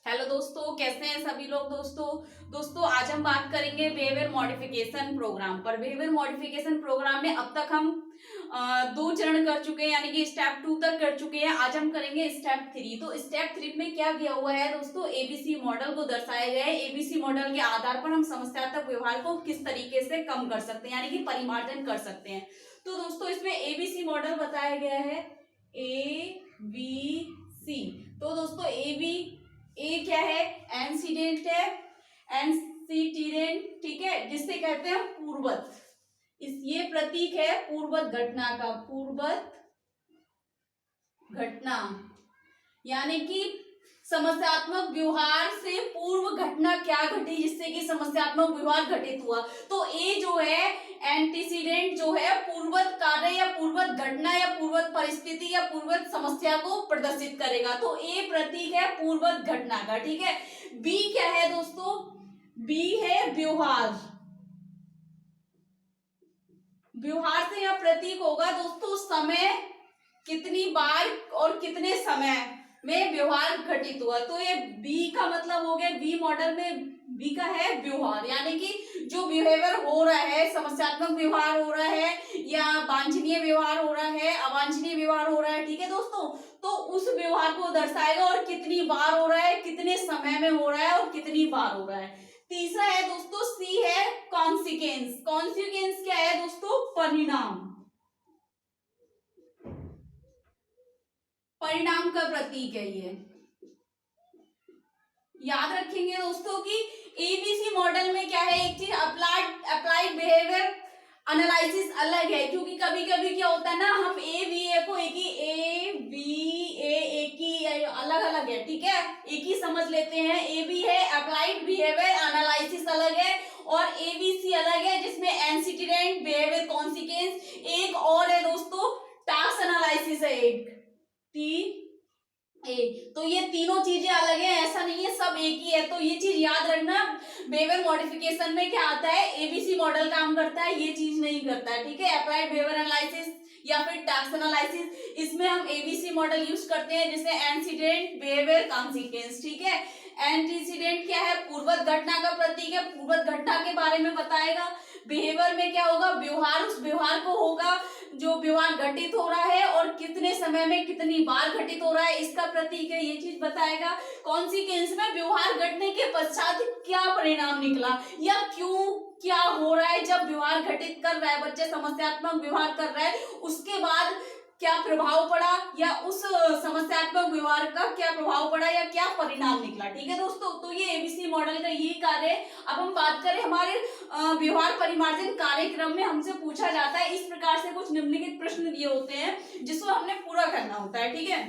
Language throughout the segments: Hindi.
हेलो दोस्तों, कैसे हैं सभी लोग। दोस्तों आज हम बात करेंगे बिहेवियर मॉडिफिकेशन प्रोग्राम पर। बिहेवियर मॉडिफिकेशन प्रोग्राम में अब तक हम दो चरण कर चुके हैं, यानी कि स्टेप 2 तक कर चुके हैं। आज हम करेंगे स्टेप 3। तो स्टेप 3 में क्या किया हुआ है दोस्तों, एबीसी मॉडल को दर्शाया गया है। एबीसी मॉडल के आधार पर हम समस्यात्मक व्यवहार को किस तरीके से कम कर सकते हैं, यानी कि परिमार्जन कर सकते हैं। तो दोस्तों इसमें एबीसी मॉडल बताया गया है, ए बी सी। तो दोस्तों ए क्या है, एंसीडेंट है, एंसीटेंट, ठीक है, जिससे कहते हैं पूर्वत। ये प्रतीक है पूर्वत घटना का, पूर्वत घटना, यानी कि समस्यात्मक व्यवहार से पूर्व घटना क्या घटी जिससे कि समस्यात्मक व्यवहार घटित हुआ। तो ए जो है एंटीसीडेंट, जो है पूर्वत कार्य या पूर्वत घटना या पूर्वत परिस्थिति या पूर्वत समस्या को प्रदर्शित करेगा। तो ए प्रतीक है पूर्वत घटना का, ठीक है। बी क्या है दोस्तों, बी है व्यवहार। व्यवहार से यह प्रतीक होगा दोस्तों समय, कितनी बार और कितने समय में व्यवहार घटित हुआ। तो ये बी का मतलब हो गया, बी मॉडल में बी का है व्यवहार, यानी कि जो बिहेवियर हो रहा है, समस्यात्मक व्यवहार हो रहा है या वांछनीय व्यवहार हो रहा है, अवांछनीय व्यवहार हो रहा है, ठीक है दोस्तों। तो उस व्यवहार को दर्शाएगा और कितनी बार हो रहा है, कितने समय में हो रहा है और कितनी बार हो रहा है। तीसरा है दोस्तों सी है कॉन्सिक्वेंस। कॉन्सिक्वेंस क्या है दोस्तों, परिणाम। परिणाम का प्रतीक है ये। याद रखेंगे दोस्तों कि एबीसी मॉडल में क्या है, एक चीज अप्लाइड बिहेवियर एनालिसिस अलग है, क्योंकि कभी कभी क्या होता है ना, हम ए बी ए को एक ही ए बी एक ही अलग अलग है, ठीक है, एक ही समझ लेते हैं। ए बी है अप्लाइड बिहेवियर एनालिसिस अलग है, और एबीसी अलग है जिसमें एंसीडेंट बिहेवियर कॉन्सिक्वेंस एक और है दोस्तों, टास्क एनालिसिस है एक, टी ए। तो ये तीनों चीजें अलग है, ऐसा नहीं है सब एक ही है। तो ये चीज याद रखना, बिहेवियर मॉडिफिकेशन में क्या आता है, एबीसी मॉडल काम करता है, ये चीज नहीं करता है, ठीक है। अप्लाइड बिहेवियर एनालिसिस या फिर टास्क एनालिसिस, इसमें हम एबीसी मॉडल यूज करते हैं, जिससे एंसीडेंट बिहेवियर कॉन्सिक्वेंस, ठीक है। एंटीसीडेंट क्या है, पूर्वत घटना का प्रतीक है, पूर्वत घटना के बारे में बताएगा। बिहेवियर में क्या होगा, व्यवहार, उस व्यवहार को होगा जो व्यवहार घटित हो रहा है और कितने समय में कितनी बार घटित हो रहा है, इसका प्रतीक है, ये चीज बताएगा। कॉन्सिक्वेंस में व्यवहार घटने के पश्चात क्या परिणाम निकला या क्यों क्या हो रहा है, जब व्यवहार घटित कर रहा है बच्चे, समस्यात्मक व्यवहार कर रहा है, उसके बाद क्या प्रभाव पड़ा या उस समस्यात्मक व्यवहार का क्या प्रभाव पड़ा या क्या परिणाम निकला, ठीक है दोस्तों। तो ये एबीसी मॉडल का यही कार्य है। अब हम बात करें हमारे व्यवहार परिमार्जन कार्यक्रम में हमसे पूछा जाता है, इस प्रकार से कुछ निम्नलिखित प्रश्न दिए होते हैं जिसको हमने पूरा करना होता है, ठीक है।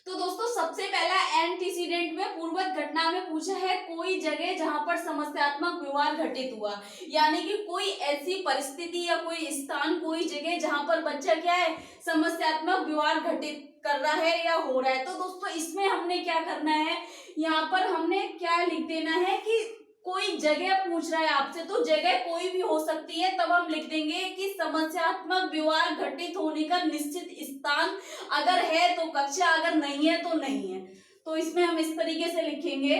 तो दोस्तों सबसे पहला एंटीसीडेंट में पूर्वत घटना में पूछा है, कोई जगह जहां पर समस्यात्मक व्यवहार घटित हुआ, यानी कि कोई ऐसी परिस्थिति या कोई स्थान, कोई जगह जहां पर बच्चा क्या है, समस्यात्मक व्यवहार घटित कर रहा है या हो रहा है। तो दोस्तों इसमें हमने क्या करना है, यहाँ पर हमने क्या लिख देना है कि कोई जगह पूछ रहा है आपसे, तो जगह कोई भी हो सकती है, तब हम लिख देंगे कि समस्यात्मक व्यवहार घटित होने का निश्चित स्थान अगर है तो कक्षा, अगर नहीं है तो नहीं है। तो इसमें हम इस तरीके से लिखेंगे,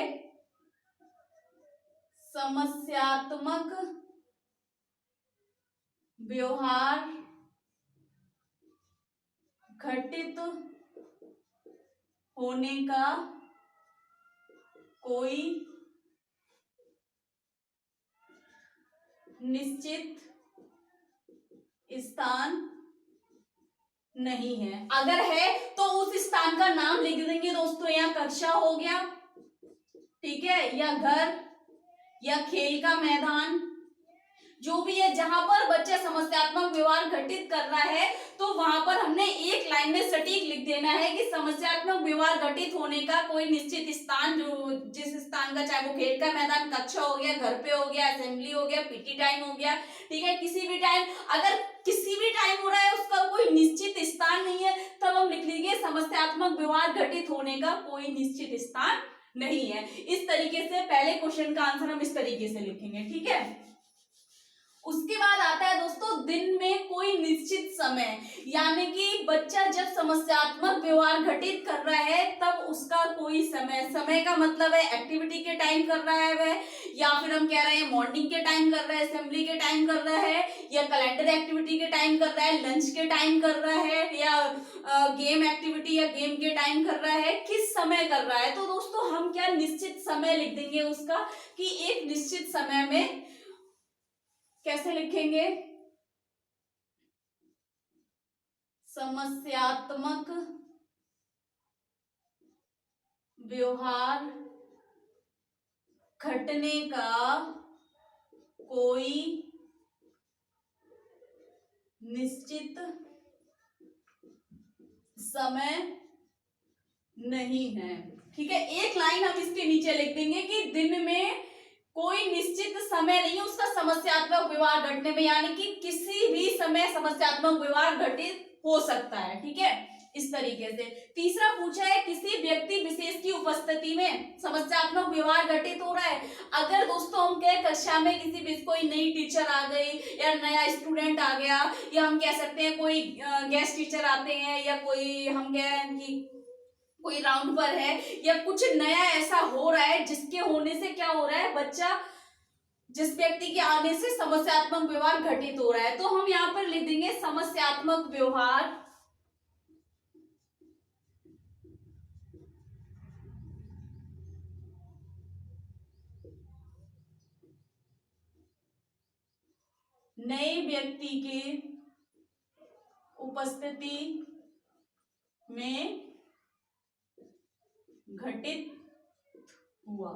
समस्यात्मक व्यवहार घटित होने का कोई निश्चित स्थान नहीं है, अगर है तो उस स्थान का नाम लिख देंगे दोस्तों, यहाँ कक्षा हो गया, ठीक है, या घर या खेल का मैदान, जो भी है, जहां पर बच्चा समस्यात्मक व्यवहार घटित कर रहा है, तो वहां पर हमने एक लाइन में सटीक लिख देना है कि समस्यात्मक व्यवहार घटित होने का कोई निश्चित स्थान, जो जिस स्थान का, चाहे वो खेल का मैदान, कक्षा हो गया, घर पे हो गया, असेंबली हो गया, पीटी टाइम हो गया, ठीक है, किसी भी टाइम, अगर किसी भी टाइम हो रहा है उसका कोई निश्चित स्थान नहीं है, तब हम लिख लीजिए समस्यात्मक व्यवहार घटित होने का कोई निश्चित स्थान नहीं है। इस तरीके से पहले क्वेश्चन का आंसर हम इस तरीके से लिखेंगे, ठीक है। उसके बाद आता है दोस्तों दिन में कोई निश्चित समय, यानी कि बच्चा जब समस्यात्मक व्यवहार घटित कर रहा है तब उसका कोई समय, समय का मतलब है एक्टिविटी के टाइम कर रहा है वह, या फिर हम कह रहे हैं मॉर्निंग के टाइम कर रहा है, असेंबली के टाइम कर रहा है, या कैलेंडर एक्टिविटी के टाइम कर रहा है, लंच के टाइम कर रहा है, या गेम एक्टिविटी या गेम के टाइम कर रहा है, किस समय कर रहा है। तो दोस्तों हम क्या निश्चित समय लिख देंगे उसका, कि एक निश्चित समय में, कैसे लिखेंगे, समस्यात्मक व्यवहार घटने का कोई निश्चित समय नहीं है। ठीक है, एक लाइन हम इसके नीचे लिख देंगे कि दिन में कोई निश्चित समय नहीं है उसका समस्यात्मक व्यवहार घटने में, यानी कि किसी भी समय समस्यात्मक व्यवहार घटित हो सकता है। ठीक है, इस तरीके से। तीसरा पूछा है किसी व्यक्ति विशेष की उपस्थिति में समस्यात्मक व्यवहार घटित हो रहा है। अगर दोस्तों हम कहें कक्षा में किसी भी कोई नई टीचर आ गई या नया स्टूडेंट आ गया, या हम कह सकते हैं कोई गेस्ट टीचर आते हैं, या कोई हम कहें कि कोई राउंड पर है, या कुछ नया ऐसा हो रहा है जिसके होने से क्या हो रहा है, बच्चा जिस व्यक्ति के आने से समस्यात्मक व्यवहार घटित हो रहा है, तो हम यहाँ पर लिख देंगे समस्यात्मक व्यवहार नए व्यक्ति के उपस्थिति में घटित हुआ।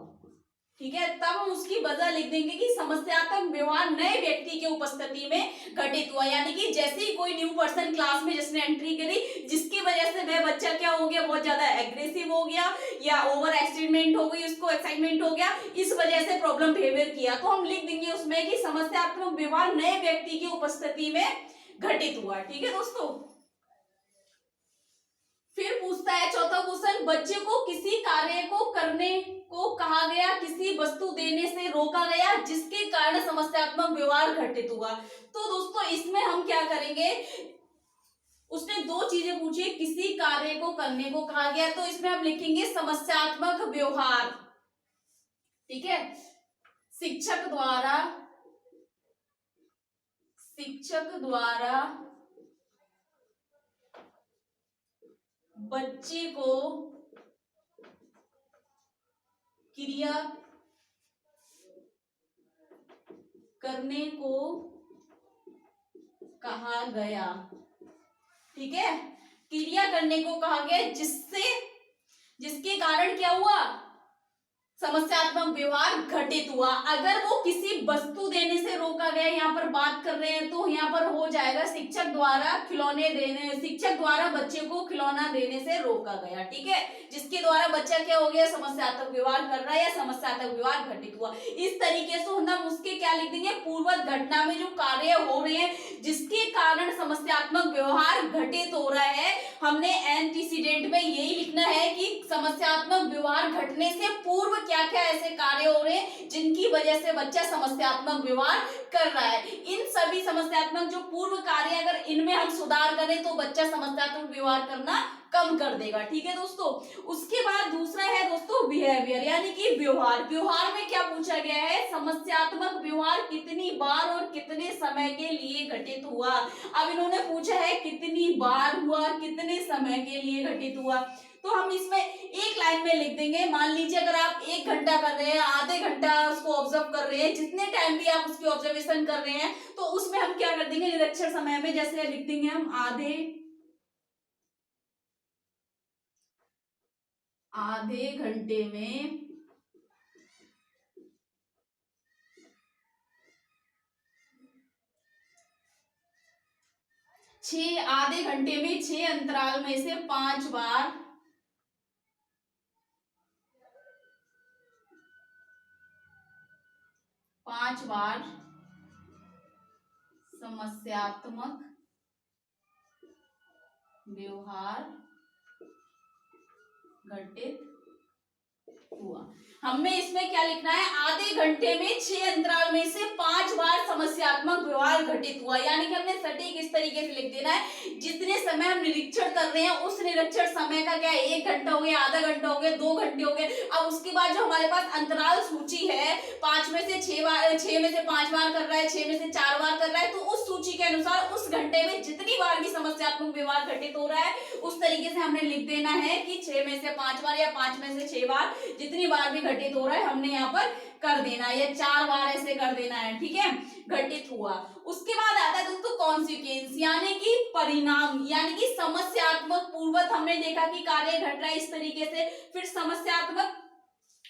ठीक है, तब हम उसकी वजह लिख देंगे कि समस्यात्मक व्यवहार नए व्यक्ति के उपस्थिति में घटित हुआ, यानी कि जैसे ही कोई न्यू पर्सन क्लास में जिसने एंट्री करी, जिसकी वजह से वह बच्चा क्या हो गया, बहुत ज्यादा एग्रेसिव हो गया, या ओवर एक्साइटमेंट हो गई, उसको एक्साइटमेंट हो गया, इस वजह से प्रॉब्लम बिहेवियर किया, तो हम लिख देंगे उसमें कि समस्यात्मक व्यवहार नए व्यक्ति की उपस्थिति में घटित हुआ। ठीक है दोस्तों, फिर पूछता है चौथा क्वेश्चन, बच्चे को किसी कार्य को करने को कहा गया, किसी वस्तु देने से रोका गया जिसके कारण समस्यात्मक व्यवहार घटित हुआ। तो दोस्तों इसमें हम क्या करेंगे, उसने दो चीजें पूछी, किसी कार्य को करने को कहा गया, तो इसमें हम लिखेंगे समस्यात्मक व्यवहार। ठीक है, शिक्षक द्वारा बच्चे को क्रिया करने को कहा गया। ठीक है, क्रिया करने को कहा गया जिसके कारण क्या हुआ, समस्यात्मक व्यवहार घटित हुआ। अगर वो किसी वस्तु देने से रोका गया, यहाँ पर बात कर रहे हैं, तो यहाँ पर हो जाएगा शिक्षक द्वारा बच्चे को खिलौना देने से रोका गया। ठीक है, जिसके द्वारा बच्चा क्या हो गया, समस्यात्मक व्यवहार कर रहा है या समस्यात्मक व्यवहार घटित हुआ। इस तरीके से हम उसके क्या लिख देंगे, पूर्ववत घटना में जो कार्य हो रहे हैं जिसके कारण समस्यात्मक व्यवहार घटित हो रहा है, हमने एंटीसीडेंट में यही लिखना है कि समस्यात्मक व्यवहार घटने से पूर्व क्या क्या ऐसे कार्य हो रहे हैं जिनकी वजह से बच्चा समस्यात्मक व्यवहार कर रहा है। इन सभी समस्यात्मक जो पूर्व कार्य, अगर इनमें हम सुधार करें तो बच्चा समस्यात्मक व्यवहार करना कम कर देगा। ठीक है दोस्तों, उसके बाद दूसरा है दोस्तों बिहेवियर, यानी कि व्यवहार। व्यवहार में क्या पूछा गया है, समस्यात्मक व्यवहार कितनी बार और कितने समय के लिए घटित हुआ। अब इन्होंने पूछा है कितनी बार हुआ, कितने समय के लिए घटित हुआ, तो हम इसमें एक लाइन में लिख देंगे। मान लीजिए अगर आप 1 घंटा कर रहे हैं, आधे घंटा उसको ऑब्जर्व कर रहे हैं, जितने टाइम भी आप उसकी ऑब्जर्वेशन कर रहे हैं, तो उसमें हम क्या कर देंगे, निरक्षर समय में जैसे लिख देंगे हम आधे घंटे में 6 अंतराल में से 5 बार समस्यात्मक व्यवहार घटित हुआ। हमें इसमें क्या लिखना है, आधे घंटे में 6 अंतराल में से 5 बार समस्यात्मक व्यवहार घटित हुआ। यानी कि हमने सटीक इस तरीके से लिख देना है, जितने समय हम निरीक्षण कर रहे हैं उस निरीक्षण समय का क्या है, 1 घंटा हो गया, आधा घंटा हो गया, 2 घंटे हो गए। अब उसके बाद जो हमारे पास अंतराल सूची है, 5 में से 6 बार, 6 में से 5 बार कर रहा है, 6 में से 4 बार कर रहा है, तो उस सूची के अनुसार उस घंटे में जितनी बार भी समस्यात्मक व्यवहार घटित हो रहा है उस तरीके से हमने लिख देना है कि 6 में से 5 बार या 5 में से 6 बार, जितनी बार भी घटित हो रहा है हमने यहाँ पर कर देना है, या 4 बार ऐसे कर देना है। ठीक है, घटित हुआ। उसके बाद आता है दोस्तों कॉन्सिक्वेंस, यानी कि परिणाम, यानी कि समस्यात्मक पूर्वत हमने देखा कि कार्य घट रहा है इस तरीके से, फिर समस्यात्मक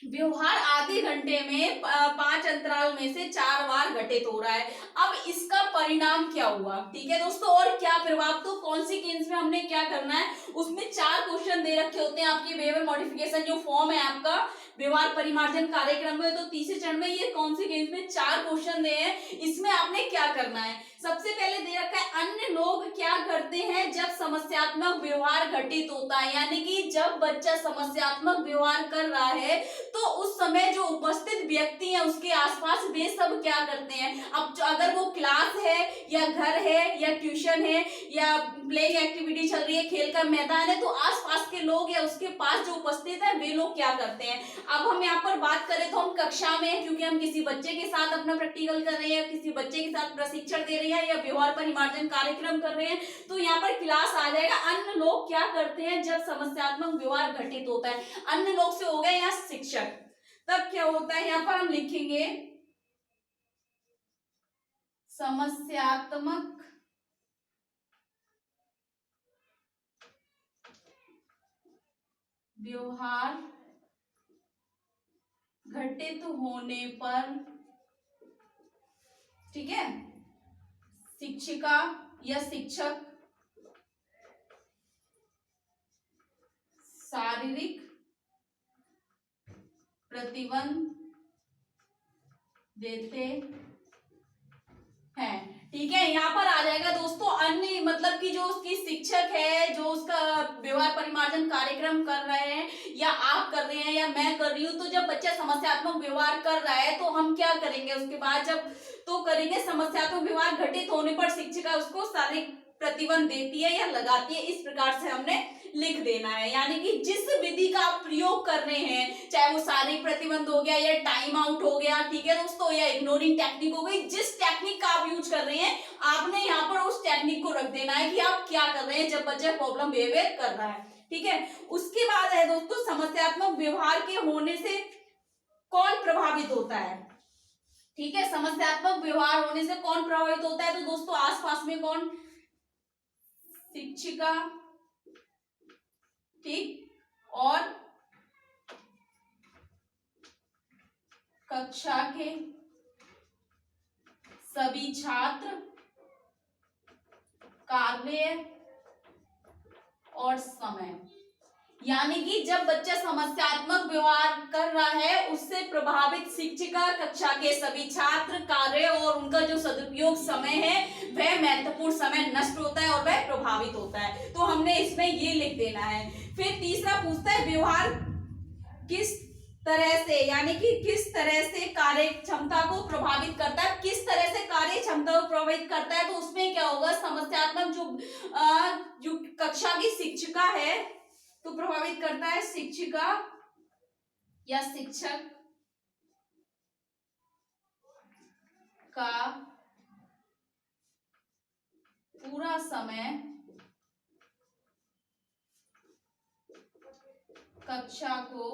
व्यवहार आधे घंटे में 5 अंतराल में से 4 बार घटित हो रहा है। अब इसका परिणाम क्या हुआ, ठीक है दोस्तों, और क्या प्रभाव, तो कॉन्सिक्वेंस में हमने क्या करना है, उसमें 4 क्वेश्चन दे रखे होते हैं आपके बिहेवियर मॉडिफिकेशन जो फॉर्म है आपका व्यवहार परिमार्जन कार्यक्रम में, तो तीसरे चरण में ये कॉन्सिक्वेंस में 4 क्वेश्चन दे हैं। इसमें आपने क्या करना है, सबसे पहले दे रखा है अन्य लोग क्या करते हैं जब समस्यात्मक व्यवहार घटित होता है, यानी कि जब बच्चा समस्यात्मक व्यवहार कर रहा है तो उस समय जो उपस्थित व्यक्ति हैं उसके आसपास वे सब क्या करते हैं। अब जो अगर वो क्लास है या घर है या ट्यूशन है या प्लेइंग एक्टिविटी चल रही है, खेल का मैदान है, तो आसपास के लोग या उसके पास जो उपस्थित है वे लोग क्या करते हैं। अब हम यहाँ पर बात करें तो हम कक्षा में, क्योंकि हम किसी बच्चे के साथ अपना प्रैक्टिकल कर रहे हैं, किसी बच्चे के साथ प्रशिक्षण दे रहे हैं या व्यवहार परिमार्जन कार्यक्रम कर रहे हैं, तो यहाँ पर क्लास आ जाएगा। अन्य लोग क्या करते हैं जब समस्यात्मक व्यवहार घटित होता है, अन्य लोग से हो गए यहाँ शिक्षक। तब क्या होता है, यहाँ पर हम लिखेंगे समस्यात्मक व्यवहार घटित होने पर, ठीक है, शिक्षिका या शिक्षक शारीरिक प्रतिबंध देते हैं। ठीक है, यहाँ पर आ जाएगा दोस्तों अन्य, मतलब कि जो उसकी शिक्षक है, जो उसका व्यवहार परिमार्जन कार्यक्रम कर रहे हैं या आप कर रहे हैं या मैं कर रही हूँ, तो जब बच्चा समस्यात्मक व्यवहार कर रहा है तो हम क्या करेंगे उसके बाद, जब तो करेंगे समस्यात्मक व्यवहार घटित होने पर शिक्षिका उसको शारीरिक प्रतिबंध देती है या लगाती है, इस प्रकार से हमने लिख देना है। यानी कि जिस विधि का आप प्रयोग कर रहे हैं, चाहे वो शारीरिक प्रतिबंध हो गया या टाइम आउट हो गया, ठीक है दोस्तों, या इग्नोरिंग टेक्निक हो गई, जिस टेक्निक का आप यूज कर रहे हैं आपने यहाँ पर उस टेक्निक को रख देना है कि आप क्या कर रहे हैं जब बच्चा प्रॉब्लम बिहेवियर कर रहा है। ठीक है, उसके बाद है दोस्तों समस्यात्मक व्यवहार के होने से कौन प्रभावित होता है। ठीक है, समस्यात्मक व्यवहार होने से कौन प्रभावित होता है, तो दोस्तों आसपास में कौन, शिक्षिका, ठीक, और कक्षा के सभी छात्र, कार्य और समय। यानी कि जब बच्चा समस्यात्मक व्यवहार कर रहा है उससे प्रभावित शिक्षिका, कक्षा के सभी छात्र, कार्य और उनका जो सदुपयोग समय है वह महत्वपूर्ण समय नष्ट होता है और वह प्रभावित होता है। तो हमने इसमें ये लिख देना है। फिर तीसरा पूछता है व्यवहार किस तरह से, यानी कि किस तरह से कार्य क्षमता को प्रभावित करता है, किस तरह से कार्य क्षमता को प्रभावित करता है, तो उसमें क्या होगा, समस्यात्मक जो कक्षा की शिक्षिका है तो प्रभावित करता है शिक्षिका या शिक्षक का पूरा समय कक्षा को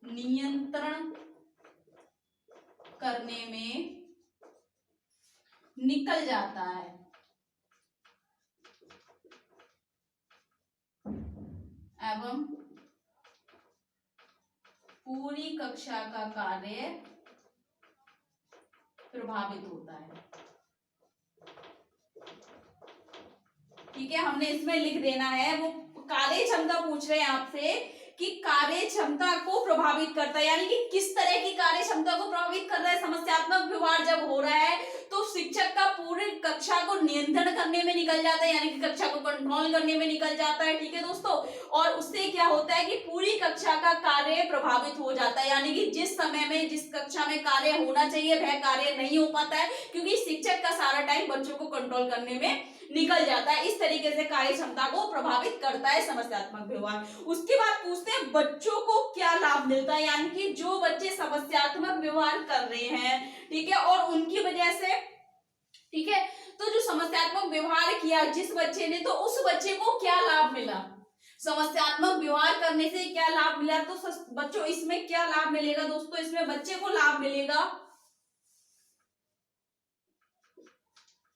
नियंत्रण करने में निकल जाता है एवं पूरी कक्षा का कार्य प्रभावित होता है। ठीक है, हमने इसमें लिख देना है, वो कार्य क्षमता पूछ रहे हैं आपसे कि कार्य क्षमता को प्रभावित करता है, यानी कि किस तरह की कार्य क्षमता को प्रभावित कर रहा है। समस्यात्मक व्यवहार जब हो रहा है तो शिक्षक का पूरी कक्षा को नियंत्रण करने में निकल जाता है, यानी कि कक्षा को कंट्रोल करने में निकल जाता है, ठीक है दोस्तों। और उससे क्या होता है कि पूरी कक्षा का कार्य प्रभावित हो जाता है, यानी कि जिस समय में जिस कक्षा में कार्य होना चाहिए वह कार्य नहीं हो पाता है, क्योंकि शिक्षक का सारा टाइम बच्चों को कंट्रोल करने में निकल जाता है। इस तरीके से कार्य क्षमता को प्रभावित करता है समस्यात्मक व्यवहार। उसके बाद पूछते हैं बच्चों को क्या लाभ मिलता है, यानी कि जो बच्चे समस्यात्मक व्यवहार कर रहे हैं, ठीक है, और उनकी वजह से, ठीक है, तो जो समस्यात्मक व्यवहार किया जिस बच्चे ने, तो उस बच्चे को क्या लाभ मिला, समस्यात्मक व्यवहार करने से क्या लाभ मिला। तो बच्चों इसमें क्या लाभ मिलेगा दोस्तों, इसमें बच्चे को लाभ मिलेगा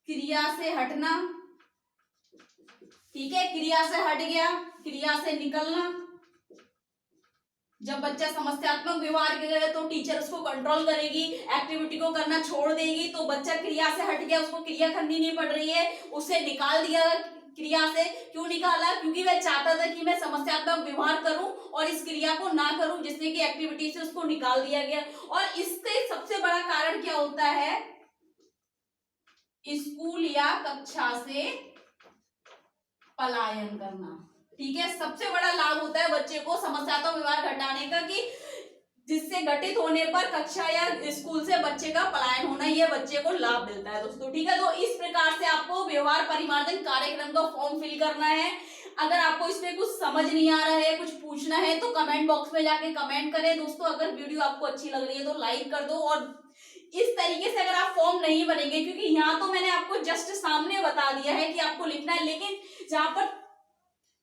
क्रिया से हटना, ठीक है, क्रिया से हट गया, क्रिया से निकलना। जब बच्चा समस्यात्मक व्यवहार करेगा तो टीचर उसको कंट्रोल करेगी, एक्टिविटी को करना छोड़ देगी, तो बच्चा क्रिया से हट गया, उसको क्रिया करनी नहीं पड़ रही है, उसे निकाल दिया क्रिया से। क्यों निकाला, क्योंकि वह चाहता था कि मैं समस्यात्मक व्यवहार करूं और इस क्रिया को ना करूं, जिससे कि एक्टिविटी से उसको निकाल दिया गया। और इसके सबसे बड़ा कारण क्या होता है, स्कूल या कक्षा से पलायन करना, ठीक है। सबसे बड़ा लाभ होता है बच्चे को समस्यात्मक व्यवहार घटाने का, कि जिससे घटित होने पर कक्षा या स्कूल से बच्चे का पलायन होना, ये बच्चे को लाभ मिलता है दोस्तों, ठीक है। तो इस प्रकार से आपको व्यवहार परिमार्जन कार्यक्रम का फॉर्म फिल करना है। अगर आपको इसमें कुछ समझ नहीं आ रहा है, कुछ पूछना है, तो कमेंट बॉक्स में जाके कमेंट करें दोस्तों। अगर वीडियो आपको अच्छी लग रही है तो लाइक कर दो। और इस तरीके से अगर आप फॉर्म नहीं भरेंगे, क्योंकि यहाँ तो मैंने आपको जस्ट सामने बता दिया है कि आपको लिखना है, लेकिन जहां पर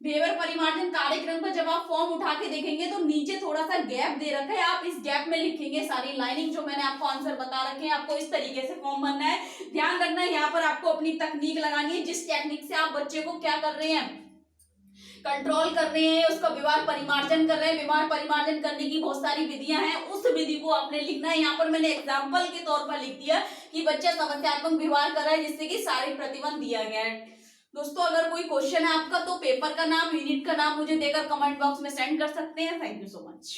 व्यवहार परिमार्जन कार्यक्रम का जब आप फॉर्म उठा के देखेंगे तो नीचे थोड़ा सा गैप दे रखा है, आप इस गैप में लिखेंगे सारी लाइनिंग जो मैंने आपको आंसर बता रखे हैं। आपको इस तरीके से फॉर्म भरना है। ध्यान रखना है यहाँ पर आपको अपनी तकनीक लगानी है, जिस टेक्निक से आप बच्चे को क्या कर रहे हैं, कंट्रोल कर रहे हैं, उसका व्यवहार परिमार्जन कर रहे हैं। व्यवहार परिमार्जन करने की बहुत सारी विधियां हैं, उस विधि को आपने लिखना है। यहाँ पर मैंने एग्जाम्पल के तौर पर लिख दिया कि बच्चा समस्यात्मक व्यवहार कर रहा है, जिससे कि शारीरिक प्रतिबंध दिया गया है। दोस्तों अगर कोई क्वेश्चन है आपका तो पेपर का नाम, यूनिट का नाम मुझे देकर कमेंट बॉक्स में सेंड कर सकते हैं। Thank you so much.